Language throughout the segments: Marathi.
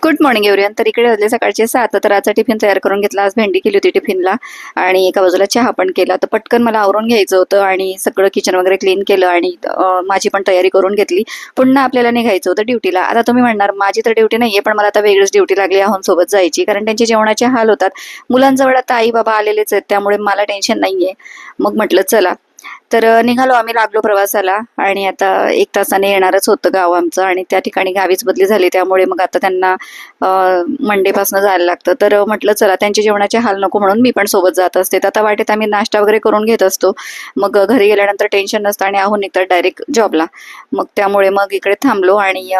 Good morning everyone. तर इकडे वाजले सकाळचे 7. तर आजचा टिफिन तयार करून घेतला. आज भेंडी केली होती टिफिनला आणि एका बाजूला चहा पण केला. तर पटकन मला आवरून घ्यायचं होतं आणि सगळं किचन वगैरे क्लीन केलं आणि माझी पण तयारी करून घेतली. पुन्हा आपल्याला निघायचं होतं ड्युटीला. आता तुम्ही म्हणणार माझी तर ड्युटी नाहीये, पण मला आता वेगळीच ड्युटी लागली सोबत जायची, कारण त्यांचे जेवणाचे हाल होतात. मुलांजवळ आता आई बाबा आलेलेच आहेत, त्यामुळे मला टेन्शन नाहीये. मग म्हटलं चला. तर निघालो आम्ही, लागलो प्रवासाला आणि आता 1 तासाने येणारच होतं गाव आमचं आणि त्या ठिकाणी गावीच बदली झाली, त्यामुळे मग आता त्यांना मंडेपासून जायला लागतं. तर म्हटलं चला, त्यांच्या जेवणाचे हाल नको म्हणून मी पण सोबत जात असते. तर आता वाटेत आम्ही नाश्ता वगैरे करून घेत असतो. मग घरी गेल्यानंतर टेन्शन नसतं आणि निघतात डायरेक्ट जॉबला. मग त्यामुळे मग इकडे थांबलो आणि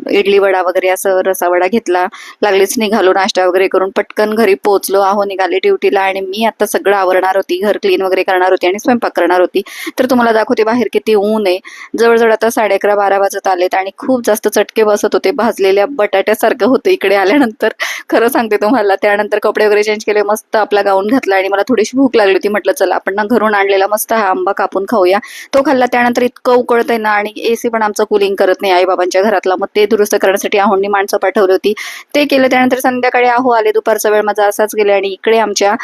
इडली वडा वगैरे असं रसावडा घेतला. लागलीच निघालो नाश्ता वगैरे करून, पटकन घरी पोहोचलो. निघाले ड्युटीला आणि मी आता सगळं आवरणार होती, घर क्लीन वगैरे करणार होती आणि स्वयंपाक करणार होती. तर तुम्हाला दाखवते बाहेर किती ऊन आहे. जवळजवळ आता 11:30-12 वाजत आलेत आणि खूप जास्त चटके बसत होते. भाजलेल्या बटाट्यासारखं होतं इकडे आल्यानंतर, खरं सांगते तुम्हाला. त्यानंतर कपडे वगैरे चेंज केले, मस्त आपला गाऊन घातला आणि मला थोडीशी भूक लागली होती. म्हटलं चला आपण ना घरून आणलेला मस्त हा आंबा कापून खाऊया. तो खाल्ला. त्यानंतर इतकं उकळतंय ना आणि एसी पण आमचं कुलिंग करत नाही आई बाबांच्या घरातला. मग ते दुरुस्त करण्यासाठी आहोंनी माणसं पाठवली होती, ते केलं. त्यानंतर संध्याकाळी आले. दुपारचा वेळ माझा असाच गेला आणि इकडे आमच्या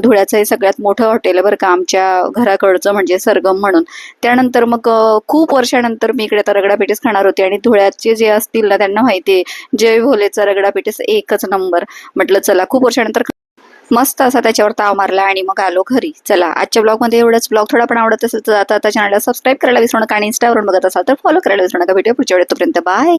धुळ्याचं हे सगळ्यात मोठं हॉटेल आहे बरं का, आमच्या घराकडचं, म्हणजे सरगम म्हणून. त्यानंतर मग खूप वर्षानंतर मी इकडे आता रगडा पेटीस खाणार होते आणि धुळ्याचे जे असतील ना त्यांना माहितीये, जय भोलेचा रगडा पेटीस एकच नंबर. म्हटलं चला, खूप वर्षानंतर मस्त असा त्याच्यावर ताव मारला आणि मग आलो घरी. चला, आजच्या ब्लॉगमध्ये एवढंच. ब्लॉग थोडा पण आवडत असेल तर आता चॅनलला सबस्क्राईब करायला विसरू नका आणि इंस्टावरून बघत असाल तर फॉलो करायला विसरू नका. भेटूया पुढच्या वेळेस, तोपर्यंत बाय.